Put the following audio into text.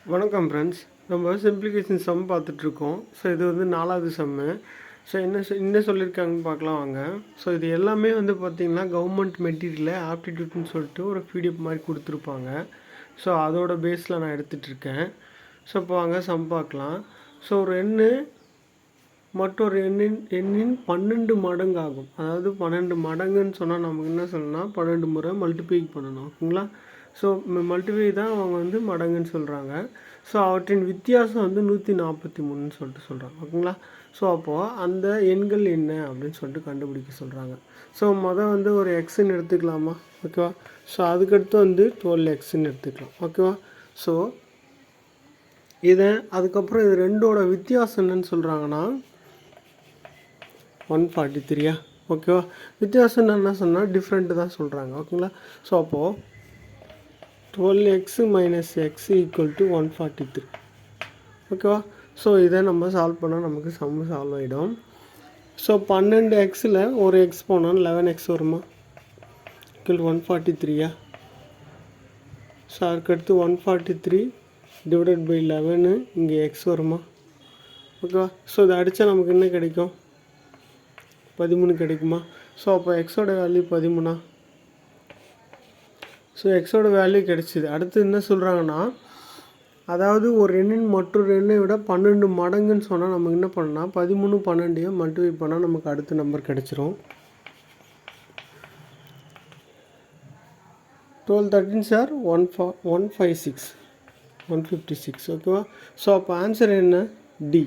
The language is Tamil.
வணக்கம் ஃப்ரெண்ட்ஸ். நம்ம சிம்ப்ளிகேஷன் சம் பார்த்துட்ருக்கோம். ஸோ இது வந்து 4வது சம்மு. ஸோ என்ன சொல்லியிருக்காங்கன்னு பார்க்கலாம் வாங்க. ஸோ இது எல்லாமே வந்து பார்த்திங்கன்னா கவர்மெண்ட் மெட்டீரியலில் ஆப்டிடியூட்னு சொல்லிட்டு ஒரு பிடிஎஃப் மாதிரி கொடுத்துருப்பாங்க. ஸோ அதோட பேஸில் நான் எடுத்துகிட்ருக்கேன். ஸோ இப்போ வாங்க சம் பார்க்கலாம். ஸோ ஒரு மற்றொரு எண்ணின் 12 மடங்கு ஆகும். அதாவது 12 மடங்குன்னு சொன்னால் நமக்கு என்ன சொல்லணும்னா 12 முறை மல்டிப்ளை பண்ணணும், ஓகேங்களா? ஸோ மல்டிப்ளை தான் அவங்க வந்து மடங்குன்னு சொல்கிறாங்க. ஸோ அவற்றின் வித்தியாசம் வந்து 143ன்னு சொல்லிட்டு சொல்கிறாங்க, ஓகேங்களா? ஸோ அப்போது அந்த எண்கள் என்ன அப்படின்னு சொல்லிட்டு கண்டுபிடிக்க சொல்கிறாங்க. ஸோ வந்து ஒரு எக்ஸ்ன்னு எடுத்துக்கலாமா, ஓகேவா? ஸோ அதுக்கடுத்து வந்து 12xன்னு எடுத்துக்கலாம், ஓகேவா? ஸோ அதுக்கப்புறம் இது ரெண்டோட வித்தியாசம் என்னன்னு சொல்கிறாங்கன்னா 143, ஓகேவா? வித்தியாசம் என்ன சொன்னால் டிஃப்ரெண்ட்டு தான் சொல்கிறாங்க, ஓகேங்களா? ஸோ அப்போது 12x - x = 143, ஓகேவா? ஸோ இதை நம்ம சால்வ் பண்ணால் நமக்கு சம்மு சால்வ் ஆகிடும். ஸோ 12xல் ஒரு எக்ஸ் போனால் 11x வருமா, = 143. ஸோ அதுக்கடுத்து 143 / 11 இங்கே எக்ஸ் வருமா, ஓகேவா? ஸோ இதை அடித்தா நமக்கு என்ன கிடைக்கும், 13 கிடைக்குமா? ஸோ அப்போ எக்ஸோட வேல்யூ 13. ஸோ எக்ஸோட வேல்யூ கிடைச்சிது. அடுத்து என்ன சொல்கிறாங்கன்னா, அதாவது ஒரு எண்ணின் மற்றொரு எண்ணை விட 12 மடங்குன்னு சொன்னால் நம்ம என்ன பண்ணால் 13 12 மல்டிப்ளை பண்ணால் நமக்கு அடுத்த நம்பர் கிடச்சிரும். 12 13 சார் 156, ஓகேவா? ஸோ அப்போ ஆன்சர் என்ன, டி.